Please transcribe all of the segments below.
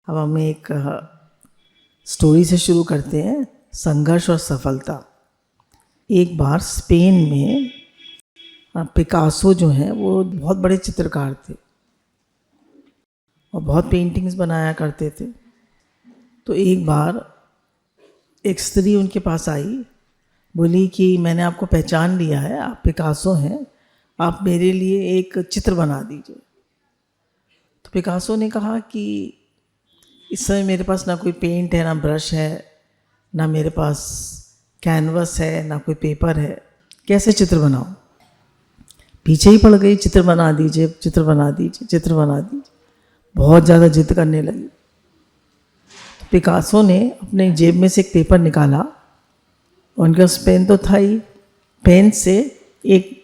अब हम एक स्टोरी से शुरू करते हैं, संघर्ष और सफलता। एक बार स्पेन में पिकासो जो हैं वो बहुत बड़े चित्रकार थे और बहुत पेंटिंग्स बनाया करते थे। तो एक बार एक स्त्री उनके पास आई, बोली कि मैंने आपको पहचान लिया है, आप पिकासो हैं, आप मेरे लिए एक चित्र बना दीजिए। तो पिकासो ने कहा कि इस समय मेरे पास ना कोई पेंट है, ना ब्रश है, ना मेरे पास कैनवस है, ना कोई पेपर है, कैसे चित्र बनाऊं। पीछे ही पड़ गई, चित्र बना दीजिए, चित्र बना दीजिए, चित्र बना दीजिए। बहुत ज़्यादा जिद करने लगी। तो पिकासो ने अपने जेब में से एक पेपर निकाला और उनके पास पेन तो था ही, पेन से एक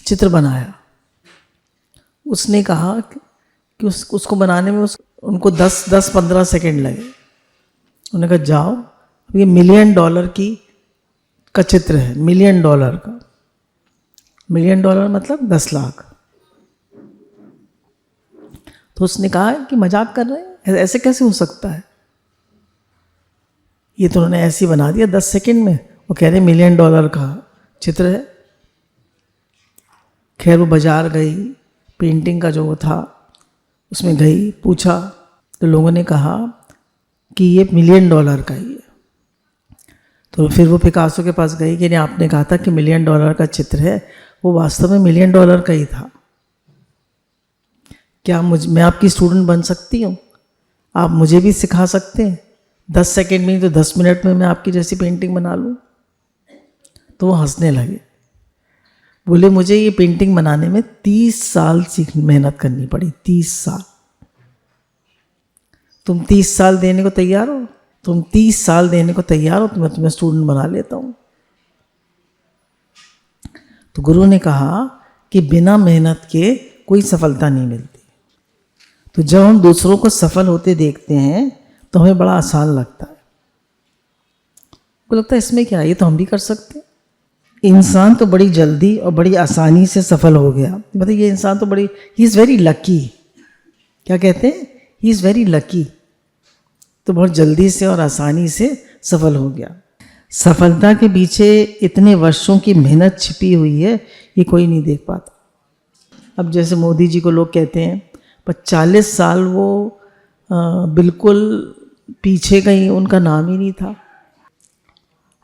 चित्र बनाया। उसने कहा कि उसको बनाने में उनको 10-15 सेकेंड लगे। उन्होंने कहा जाओ, ये $1 मिलियन का चित्र है, $1 मिलियन का। $1 मिलियन मतलब 10 लाख। तो उसने कहा कि मजाक कर रहे हैं, ऐसे कैसे हो सकता है। ये तो उन्होंने ऐसे ही बना दिया 10 सेकेंड में। वो कह रहे $1 मिलियन का चित्र है। खैर वो बाजार गई, पेंटिंग का जो वो था उसमें गई, पूछा तो लोगों ने कहा कि ये $1 मिलियन का ही है। तो फिर वो पिकासो के पास गई कि नहीं, आपने कहा था कि $1 मिलियन का चित्र है, वो वास्तव में $1 मिलियन का ही था। क्या मैं आपकी स्टूडेंट बन सकती हूँ? आप मुझे भी सिखा सकते हैं? 10 सेकेंड में, तो 10 मिनट में मैं आपकी जैसी पेंटिंग बना लूँ। तो वो हंसने लगे, बोले मुझे ये पेंटिंग बनाने में 30 साल मेहनत करनी पड़ी। 30 साल। तुम 30 साल देने को तैयार हो? तुम 30 साल देने को तैयार हो तो मैं तुम्हें स्टूडेंट बना लेता हूँ। तो गुरु ने कहा कि बिना मेहनत के कोई सफलता नहीं मिलती। तो जब हम दूसरों को सफल होते देखते हैं तो हमें बड़ा आसान लगता है। को लगता है इसमें क्या है, ये तो हम भी कर सकते हैं। इंसान तो बड़ी जल्दी और बड़ी आसानी से सफल हो गया। मतलब ये इंसान तो बड़ी, ही इज़ वेरी लकी। क्या कहते हैं? He is very lucky. तो बहुत जल्दी से और आसानी से सफल हो गया। सफलता के पीछे इतने वर्षों की मेहनत छिपी हुई है, ये कोई नहीं देख पाता। अब जैसे मोदी जी को लोग कहते हैं पर 40 साल वो बिल्कुल पीछे गई, उनका नाम ही नहीं था।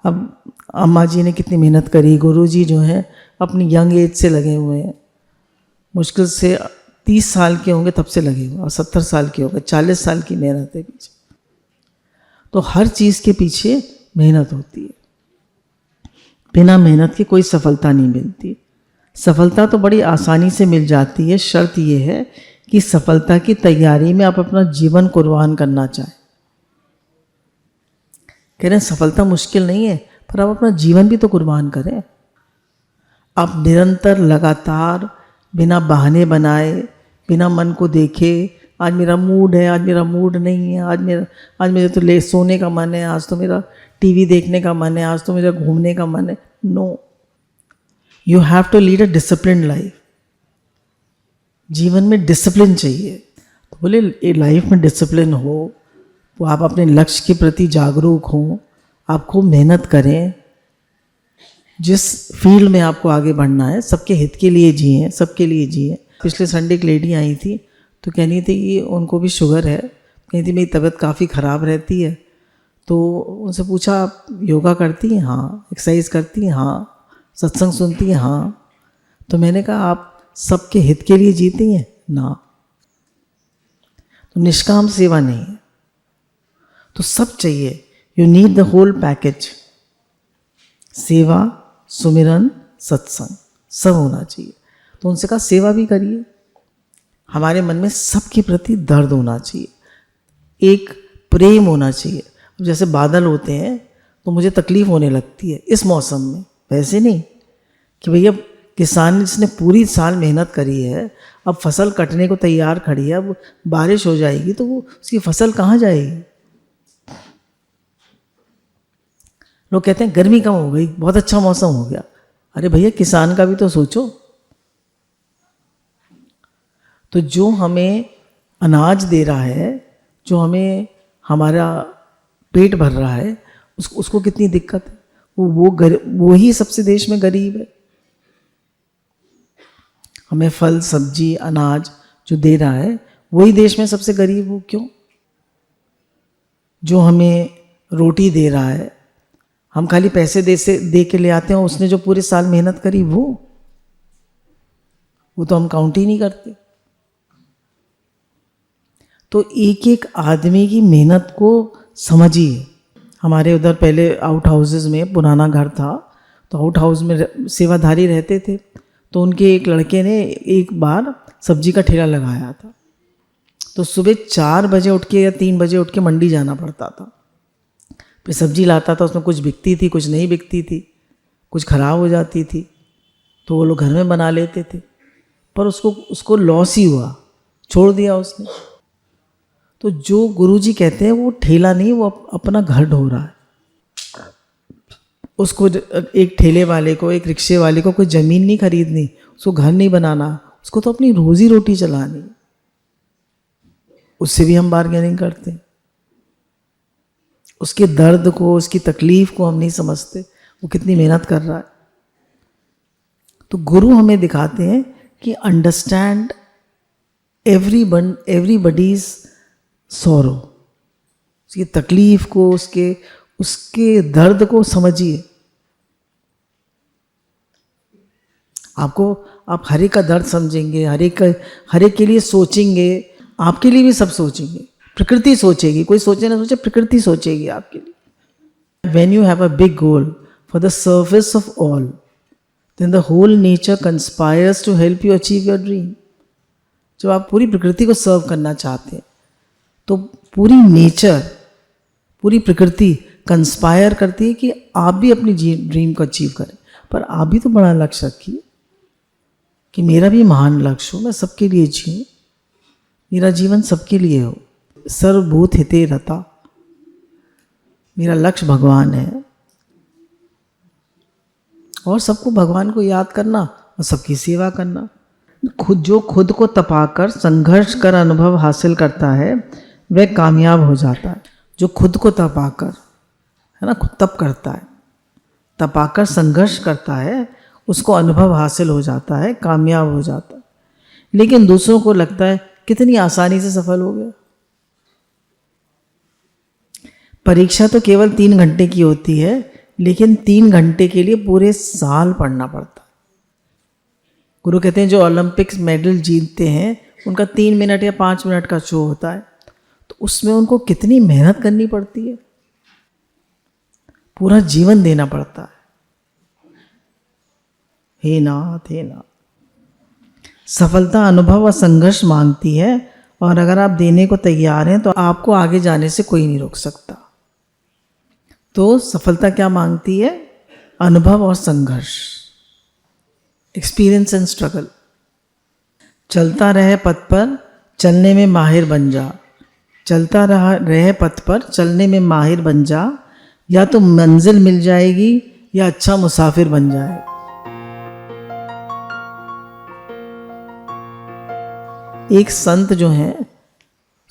अब अम्मा जी ने कितनी मेहनत करी, गुरु जी जो हैं अपनी यंग एज से लगे हुए हैं, मुश्किल से 30 साल के होंगे तब से लगे हुए, और 70 साल के हो गए। 40 साल की मेहनत है पीछे। तो हर चीज़ के पीछे मेहनत होती है। बिना मेहनत के कोई सफलता नहीं मिलती। सफलता तो बड़ी आसानी से मिल जाती है, शर्त यह है कि सफलता की तैयारी में आप अपना जीवन कुर्बान करना चाहें। कह रहे हैं सफलता मुश्किल नहीं है, पर आप अपना जीवन भी तो कुर्बान करें। आप निरंतर लगातार बिना बहाने बनाए, बिना मन को देखे, आज मेरा मूड है, आज मेरा मूड नहीं है, आज मेरे तो सोने का मन है, आज तो मेरा टीवी देखने का मन है, आज तो मेरा घूमने का मन है। No, you have to lead a discipline life. जीवन में डिसिप्लिन चाहिए। तो बोले लाइफ में डिसिप्लिन हो तो आप अपने लक्ष्य के प्रति जागरूक हों, आप खूब मेहनत करें, जिस फील्ड में आपको आगे बढ़ना है सबके हित के लिए जिएं, सबके लिए जिएं। पिछले संडे एक लेडी आई थी तो कहनी थी कि उनको भी शुगर है। कहनी थी मेरी तबीयत काफ़ी ख़राब रहती है। तो उनसे पूछा आप योगा करती हैं? हाँ। एक्सरसाइज करती हैं? हाँ। सत्संग सुनती हैं? हाँ। तो मैंने कहा आप सबके हित के लिए जीती हैं ना? तो निष्काम सेवा नहीं है। तो सब चाहिए। You need the whole package. सेवा, सुमिरन, सत्संग सब होना चाहिए। तो उनसे कहा सेवा भी करिए। हमारे मन में सबके प्रति दर्द होना चाहिए, एक प्रेम होना चाहिए। जैसे बादल होते हैं तो मुझे तकलीफ होने लगती है इस मौसम में, वैसे नहीं कि भैया किसान जिसने पूरी साल मेहनत करी है, अब फसल कटने को तैयार खड़ी है, अब बारिश हो जाएगी तो वो उसकी फसल कहाँ जाएगी। लोग कहते हैं गर्मी कम हो गई, बहुत अच्छा मौसम हो गया। अरे भैया किसान का भी तो सोचो। तो जो हमें अनाज दे रहा है, जो हमें हमारा पेट भर रहा है उसको कितनी दिक्कत है। वो ही सबसे देश में गरीब है। हमें फल सब्जी अनाज जो दे रहा है वही देश में सबसे गरीब हो। क्यों? जो हमें रोटी दे रहा है, हम खाली पैसे दे के ले आते हैं, उसने जो पूरे साल मेहनत करी वो तो हम काउंट ही नहीं करते। तो एक एक आदमी की मेहनत को समझिए। हमारे उधर पहले आउट हाउसेस में पुराना घर था, तो आउट हाउस में सेवाधारी रहते थे। तो उनके एक लड़के ने एक बार सब्जी का ठेला लगाया था। तो सुबह 4 बजे उठ के या 3 बजे उठ के मंडी जाना पड़ता था। फिर सब्जी लाता था, उसमें कुछ बिकती थी, कुछ नहीं बिकती थी, कुछ खराब हो जाती थी, तो वो लोग घर में बना लेते थे। पर उसको लॉस ही हुआ, छोड़ दिया उसने। तो जो गुरुजी कहते हैं वो ठेला नहीं, वो अपना घर ढो रहा है। उसको एक ठेले वाले को, एक रिक्शे वाले को कोई ज़मीन नहीं खरीदनी, उसको घर नहीं बनाना, उसको तो अपनी रोजी रोटी चलानी। उससे भी हम बार्गेनिंग करते हैं। उसके दर्द को, उसकी तकलीफ को हम नहीं समझते, वो कितनी मेहनत कर रहा है। तो गुरु हमें दिखाते हैं कि अंडरस्टैंड एवरीबडीज सॉरो, उसकी तकलीफ को, उसके दर्द को समझिए। आप हर एक का दर्द समझेंगे, हर एक के लिए सोचेंगे, आपके लिए भी सब सोचेंगे। प्रकृति सोचेगी, कोई सोचे ना सोचे, प्रकृति सोचेगी आपके लिए। When you have a big goal for the service of all, then the whole nature conspires to help you achieve your dream. जब आप पूरी प्रकृति को सर्व करना चाहते हैं तो पूरी नेचर, पूरी प्रकृति कंस्पायर करती है कि आप भी अपनी ड्रीम को अचीव करें। पर आप भी तो बड़ा लक्ष्य रखिए कि मेरा भी महान लक्ष्य हो, मैं सबके लिए जीऊँ, मेरा जीवन सबके लिए हो। सर्वभूत हिते रता, मेरा लक्ष्य भगवान है और सबको भगवान को याद करना और सबकी सेवा करना। खुद को तपाकर संघर्ष कर अनुभव हासिल करता है वह कामयाब हो जाता है। जो खुद को तपाकर, है ना, खुद तप करता है, तपाकर संघर्ष करता है, उसको अनुभव हासिल हो जाता है, कामयाब हो जाता है। लेकिन दूसरों को लगता है कितनी आसानी से सफल हो गया। परीक्षा तो केवल 3 घंटे की होती है, लेकिन 3 घंटे के लिए पूरे साल पढ़ना पड़ता है। गुरु कहते हैं जो ओलंपिक्स मेडल जीतते हैं उनका 3 मिनट या 5 मिनट का शो होता है, तो उसमें उनको कितनी मेहनत करनी पड़ती है, पूरा जीवन देना पड़ता है। हे नाथ, हे नाथ, सफलता अनुभव और संघर्ष मांगती है, और अगर आप देने को तैयार हैं तो आपको आगे जाने से कोई नहीं रोक सकता। तो सफलता क्या मांगती है? अनुभव और संघर्ष, एक्सपीरियंस एंड स्ट्रगल। चलता रहे पथ पर, चलने में माहिर बन जा। चलता रहे पथ पर, चलने में माहिर बन जा, या तो मंजिल मिल जाएगी या अच्छा मुसाफिर बन जाए। एक संत जो हैं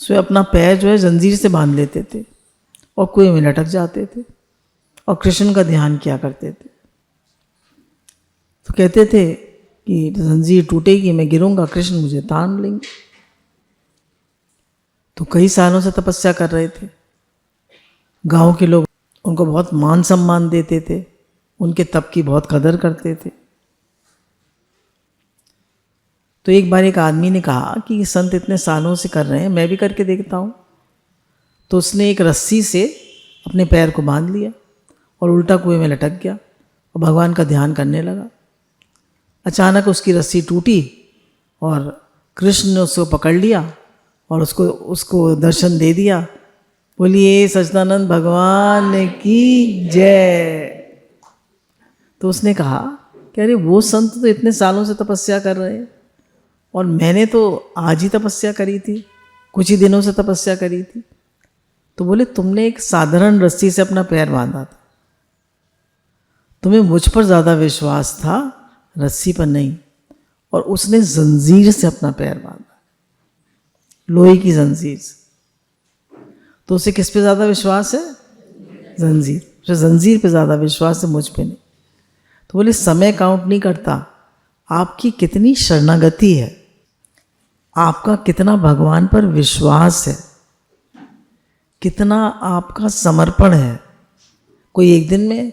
स्वयं अपना पैर जो है जंजीर से बांध लेते थे और कुएं में लटक जाते थे और कृष्ण का ध्यान किया करते थे। तो कहते थे कि जंजीर टूटेगी, मैं गिरूंगा, कृष्ण मुझे तान लेंगे। तो कई सालों से तपस्या कर रहे थे। गांव के लोग उनको बहुत मान सम्मान देते थे, उनके तप की बहुत कदर करते थे। तो एक बार एक आदमी ने कहा कि ये संत इतने सालों से कर रहे हैं, मैं भी करके देखता हूँ। तो उसने एक रस्सी से अपने पैर को बांध लिया और उल्टा कुएं में लटक गया और भगवान का ध्यान करने लगा। अचानक उसकी रस्सी टूटी और कृष्ण ने उसको पकड़ लिया और उसको दर्शन दे दिया। बोलिए सच्चिदानंद भगवान की जय। तो उसने कहा कि अरे वो संत तो इतने सालों से तपस्या कर रहे हैं और मैंने तो आज ही तपस्या करी थी, कुछ ही दिनों से तपस्या करी थी। तो बोले तुमने एक साधारण रस्सी से अपना पैर बांधा था, तुम्हें मुझ पर ज़्यादा विश्वास था, रस्सी पर नहीं। और उसने जंजीर से अपना पैर बांधा, लोहे की जंजीर से। तो उसे किस पे ज़्यादा विश्वास है? जंजीर। उसे जंजीर पे ज़्यादा विश्वास है, मुझ पे नहीं। तो बोले समय काउंट नहीं करता, आपकी कितनी शरणागति है, आपका कितना भगवान पर विश्वास है, कितना आपका समर्पण है। कोई एक दिन में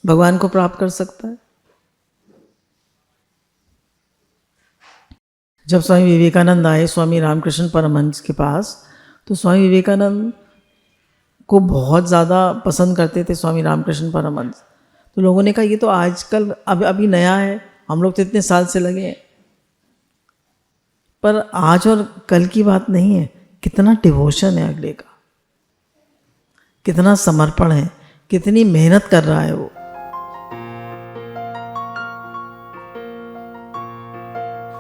भगवान को प्राप्त कर सकता है? जब स्वामी विवेकानंद आए स्वामी रामकृष्ण परमहंस के पास, तो स्वामी विवेकानंद को बहुत ज़्यादा पसंद करते थे स्वामी रामकृष्ण परमहंस। तो लोगों ने कहा ये तो आजकल अभी नया है, हम लोग तो इतने साल से लगे हैं। पर आज और कल की बात नहीं है, कितना डिवोशन है अगले का, कितना समर्पण है, कितनी मेहनत कर रहा है वो।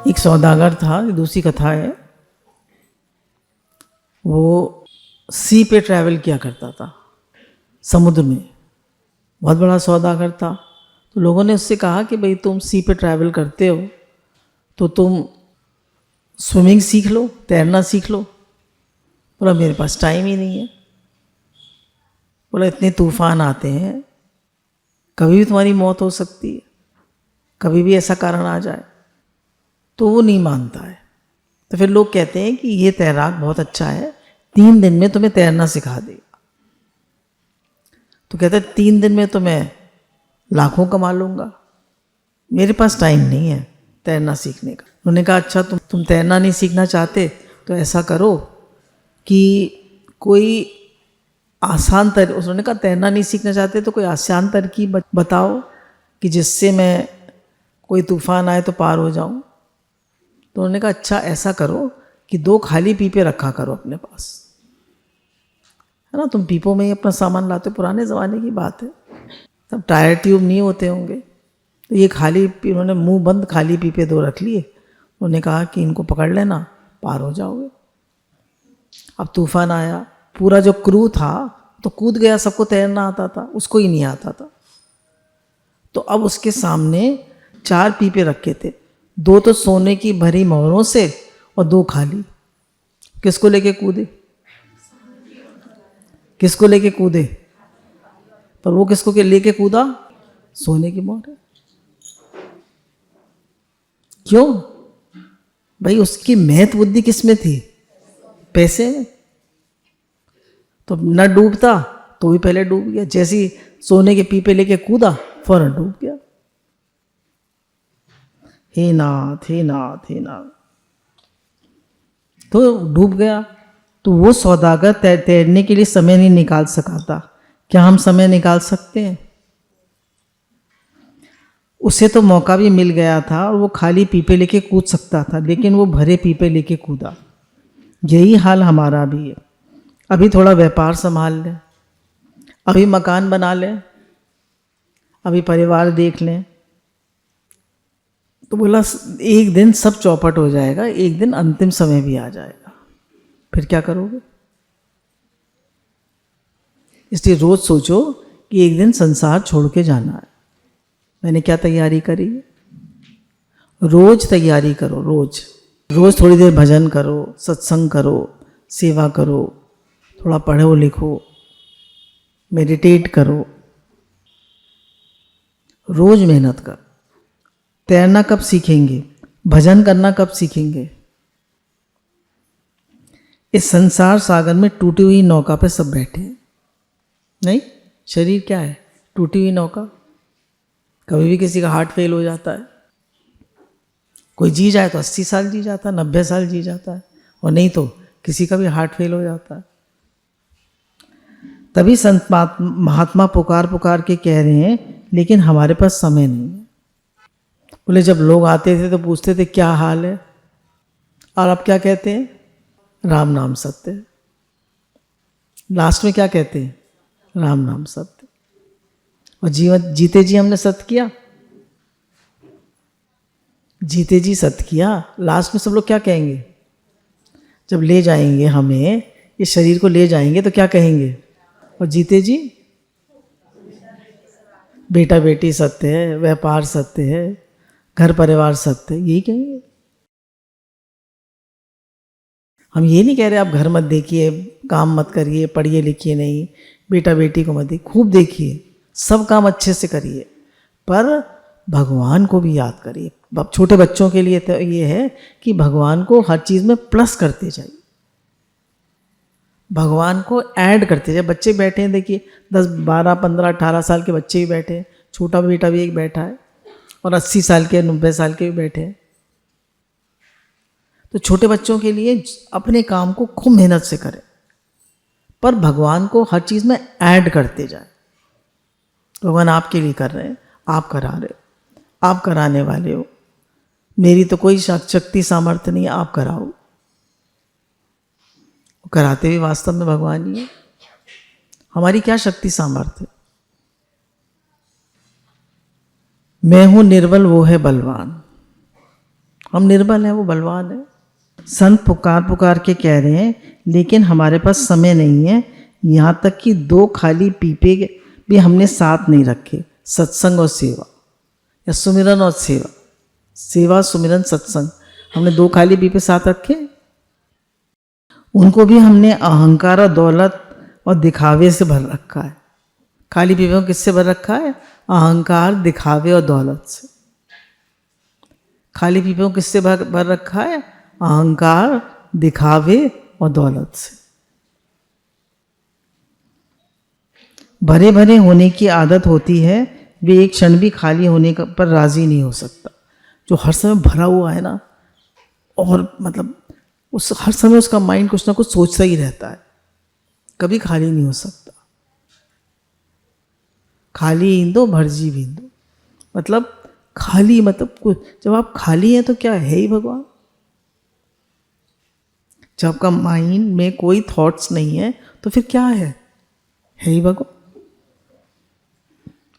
एक सौदागर था, दूसरी कथा है, वो सी पे ट्रैवल किया करता था, समुद्र में, बहुत बड़ा सौदागर था। तो लोगों ने उससे कहा कि भाई तुम सी पे ट्रैवल करते हो तो तुम स्विमिंग सीख लो, तैरना सीख लो। बोला मेरे पास टाइम ही नहीं है। बोला इतने तूफान आते हैं, कभी भी तुम्हारी मौत हो सकती है, कभी भी ऐसा कारण आ जाए। तो वो नहीं मानता है। तो फिर लोग कहते हैं कि ये तैराक बहुत अच्छा है, 3 दिन में तुम्हें तैरना सिखा देगा। तो कहते हैं 3 दिन में तो मैं लाखों कमा लूँगा, मेरे पास टाइम नहीं है तैरना सीखने का। उन्होंने कहा अच्छा तुम तैरना नहीं सीखना चाहते तो ऐसा करो कि कोई आसान उन्होंने कहा तैरना नहीं सीखना चाहते तो कोई आसान तरकीब बताओ कि जिससे मैं कोई तूफान आए तो पार हो जाऊं। तो उन्होंने कहा अच्छा ऐसा करो कि 2 खाली पीपे रखा करो अपने पास, है ना, तुम पीपों में ही अपना सामान लाते, पुराने ज़माने की बात है, तब टायर ट्यूब नहीं होते होंगे। तो ये खाली, उन्होंने मुंह बंद खाली पीपे 2 रख लिए। उन्होंने कहा कि इनको पकड़ लेना, पार हो जाओगे। अब तूफान आया, पूरा जो क्रू था तो कूद गया, सबको तैरना आता था, उसको ही नहीं आता था। तो अब उसके सामने 4 पीपे रखे थे, 2 तो सोने की भरी मोहरों से और 2 खाली। किसको लेके कूदे? किसको लेके कूदे? पर वो किसको के लेके कूदा? सोने की मोहर। क्यों भाई? उसकी महत्व बुद्धि किस में थी? पैसे में। तो न डूबता तो भी पहले डूब गया, जैसी सोने के पीपे लेके कूदा फौरन डूब गया। हे नाथ हे नाथ हे नाथ, तो डूब गया। तो वो सौदागर तैरने के लिए समय नहीं निकाल सका था। क्या हम समय निकाल सकते हैं? उसे तो मौका भी मिल गया था और वो खाली पीपे लेके कूद सकता था, लेकिन वो भरे पीपे लेके कूदा। यही हाल हमारा भी है। अभी थोड़ा व्यापार संभाल लें, अभी मकान बना लें, अभी परिवार देख लें, तो बोला एक दिन सब चौपट हो जाएगा, एक दिन अंतिम समय भी आ जाएगा, फिर क्या करोगे? इसलिए रोज सोचो कि एक दिन संसार छोड़ के जाना है। मैंने क्या तैयारी करी? रोज तैयारी करो, रोज रोज थोड़ी देर भजन करो, सत्संग करो, सेवा करो, थोड़ा पढ़ो लिखो, मेडिटेट करो, रोज मेहनत कर। तैरना कब सीखेंगे? भजन करना कब सीखेंगे? इस संसार सागर में टूटी हुई नौका पे सब बैठे हैं। नहीं, शरीर क्या है? टूटी हुई नौका। कभी भी किसी का हार्ट फेल हो जाता है, कोई जी जाए तो 80 साल जी जाता है, 90 साल जी जाता है, और नहीं तो किसी का भी हार्ट फेल हो जाता है। तभी संत महात्मा पुकार के कह रहे हैं लेकिन हमारे पास समय नहीं है। बोले जब लोग आते थे तो पूछते थे क्या हाल है, और अब क्या कहते हैं? राम नाम सत्य है। लास्ट में क्या कहते हैं? राम नाम सत्य। और जीवन जीते जी हमने सत्य किया, जीते जी सत्य किया। लास्ट में सब लोग क्या कहेंगे? जब ले जाएंगे हमें, इस शरीर को ले जाएंगे तो क्या कहेंगे? और जीते जी बेटा बेटी सत्य है, व्यापार सत्य है, घर परिवार सत्य है, यही कहेंगे। हम ये नहीं कह रहे आप घर मत देखिए, काम मत करिए, पढ़िए लिखिए नहीं, बेटा बेटी को मत देखिए, खूब देखिए, सब काम अच्छे से करिए, पर भगवान को भी याद करिए। अब छोटे बच्चों के लिए तो ये है कि भगवान को हर चीज़ में प्लस करते जाइए, भगवान को ऐड करते जाइए। बच्चे बैठे हैं, देखिए 10, 12, 15, 18 साल के बच्चे भी बैठे हैं, छोटा बेटा भी एक बैठा है, और 80 साल के, 90 साल के भी बैठे हैं। तो छोटे बच्चों के लिए अपने काम को खूब मेहनत से करें, पर भगवान को हर चीज़ में ऐड करते जाए। भगवान आपके लिए कर रहे हैं, आप करा रहे हो, आप कराने वाले हो, मेरी तो कोई शक्ति सामर्थ्य नहीं है, आप कराओ। कराते भी वास्तव में भगवान ही है, हमारी क्या शक्ति सामर्थ्य। मैं हूं निर्बल, वो है बलवान। हम निर्बल हैं, वो बलवान है। संत पुकार पुकार के कह रहे हैं, लेकिन हमारे पास समय नहीं है, यहाँ तक कि 2 खाली पीपे भी हमने साथ नहीं रखे, सत्संग और सेवा, या सुमिरन और सेवा, सेवा सुमिरन सत्संग, हमने 2 खाली पीपे साथ रखे। उनको भी हमने अहंकार और दौलत और दिखावे से भर रखा है। खाली पीपे को किससे भर रखा है? अहंकार, दिखावे और दौलत से। खाली पीपे को किससे भर रखा है? अहंकार, दिखावे और दौलत से। भरे भरे होने की आदत होती है, वे एक क्षण भी खाली होने पर राजी नहीं हो सकता। जो हर समय भरा हुआ है ना, और मतलब उस हर समय उसका माइंड कुछ ना कुछ सोचता ही रहता है, कभी खाली नहीं हो सकता। खाली इंदो भरजी बिंदो, मतलब खाली, मतलब जब आप खाली हैं तो क्या है ही भगवान। जब आपका माइंड में कोई थॉट्स नहीं है तो फिर क्या है ही भगवान।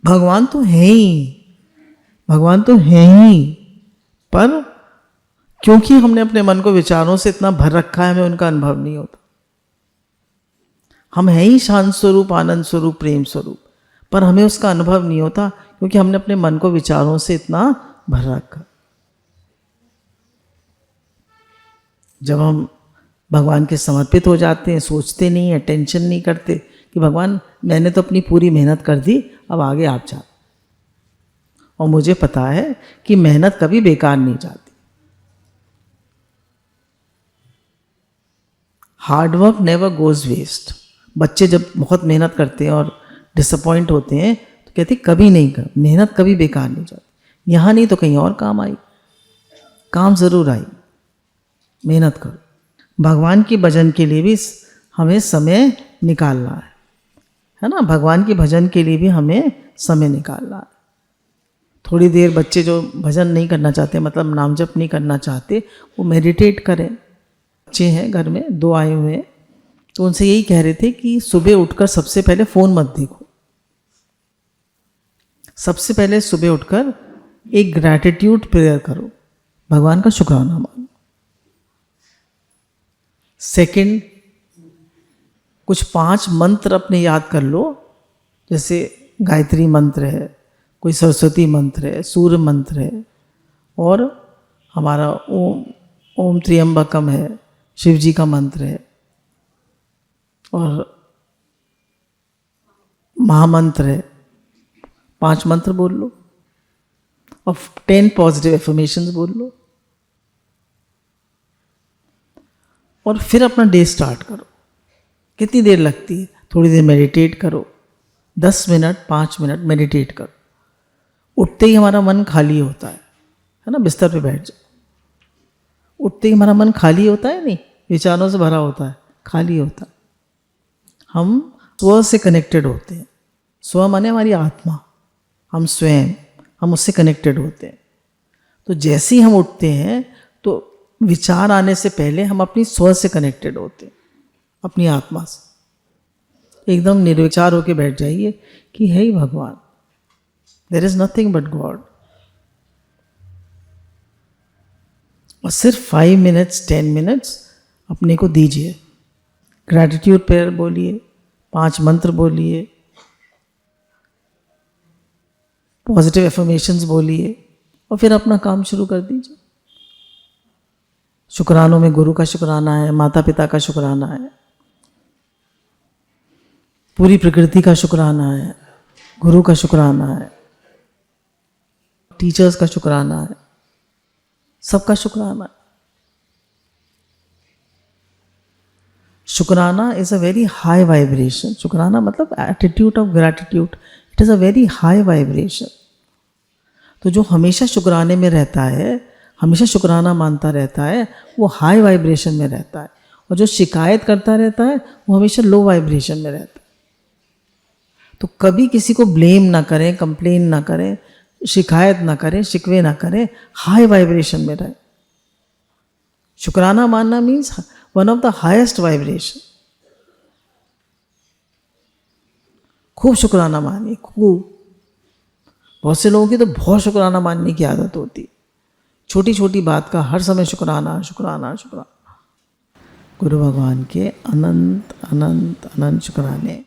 भगवान तो है ही, भगवान तो है ही, पर क्योंकि हमने अपने मन को विचारों से इतना भर रखा है, हमें उनका अनुभव नहीं होता। हम हैं ही शांत स्वरूप, आनंद स्वरूप, प्रेम स्वरूप, पर हमें उसका अनुभव नहीं होता क्योंकि हमने अपने मन को विचारों से इतना भर रखा। जब हम भगवान के समर्पित हो जाते हैं, सोचते नहीं हैं, टेंशन नहीं करते कि भगवान मैंने तो अपनी पूरी मेहनत कर दी, अब आगे आप जा, और मुझे पता है कि मेहनत कभी बेकार नहीं जाती। Hard work never goes waste. बच्चे जब बहुत मेहनत करते हैं और डिसअपॉइंट होते हैं तो कहते कभी नहीं कर, मेहनत कभी बेकार नहीं जाती। यहाँ नहीं तो कहीं और काम आई, काम ज़रूर आई, मेहनत करो। भगवान के भजन के लिए भी हमें समय निकालना है ना। भगवान के भजन के लिए भी हमें समय निकालना है। थोड़ी देर बच्चे जो भजन नहीं करना चाहते, मतलब नाम जप नहीं करना चाहते, वो मेडिटेट करें। बच्चे हैं घर में, 2 आए हुए हैं, तो उनसे यही कह रहे थे कि सुबह उठकर सबसे पहले फ़ोन मत देखो। सबसे पहले सुबह उठकर एक ग्रैटिट्यूड प्रेयर करो, भगवान का शुक्राना मानो। सेकंड, कुछ 5 मंत्र अपने याद कर लो, जैसे गायत्री मंत्र है, कोई सरस्वती मंत्र है, सूर्य मंत्र है, और हमारा ओम त्र्यंबकम है, शिव जी का मंत्र है, और महामंत्र है। 5 मंत्र बोल लो और 10 पॉजिटिव एफर्मेशंस बोल लो, और फिर अपना डे स्टार्ट करो। कितनी देर लगती है? थोड़ी देर मेडिटेट करो, 10 मिनट 5 मिनट मेडिटेट करो। उठते ही हमारा मन खाली होता है ना, बिस्तर पे बैठ जाओ। उठते ही हमारा मन खाली होता है, नहीं विचारों से भरा होता है, खाली होता है। हम स्व से कनेक्टेड होते हैं। स्व माने हमारी आत्मा, हम स्वयं, हम उससे कनेक्टेड होते हैं। तो जैसे ही हम उठते हैं तो विचार आने से पहले हम अपनी स्व से कनेक्टेड होते हैं, अपनी आत्मा से। एकदम निर्विचार होके बैठ जाइए कि हे भगवान, there is nothing but God. और सिर्फ 5 मिनट्स 10 मिनट्स अपने को दीजिए। ग्रैटिट्यूड प्रेयर बोलिए, 5 मंत्र बोलिए, पॉजिटिव एफर्मेशंस बोलिए, और फिर अपना काम शुरू कर दीजिए। शुक्रानों में गुरु का शुक्राना है, माता पिता का शुक्राना है, पूरी प्रकृति का शुक्राना है, गुरु का शुक्राना है, टीचर्स का शुक्राना है, सबका शुक्राना है। शुक्राना is a very high vibration. शुक्राना मतलब attitude of gratitude, it is a very high vibration. तो जो हमेशा शुक्राने में रहता है, हमेशा शुक्राना मानता रहता है, वो हाई वाइब्रेशन में रहता है। और जो शिकायत करता रहता है वो हमेशा लो वाइब्रेशन में रहता है। तो कभी किसी को ब्लेम ना करें, कंप्लेन ना करें, शिकायत ना करें, शिकवे ना करें, हाई वाइब्रेशन में रहें। शुक्राना मानना means one of the highest vibration. खूब शुक्राना मानिए, खूब। बहुत से लोगों की तो बहुत शुक्राना मानने की आदत होती, छोटी छोटी बात का हर समय शुक्राना शुक्राना शुक्राना। गुरु भगवान के अनंत अनंत अनंत शुक्राने।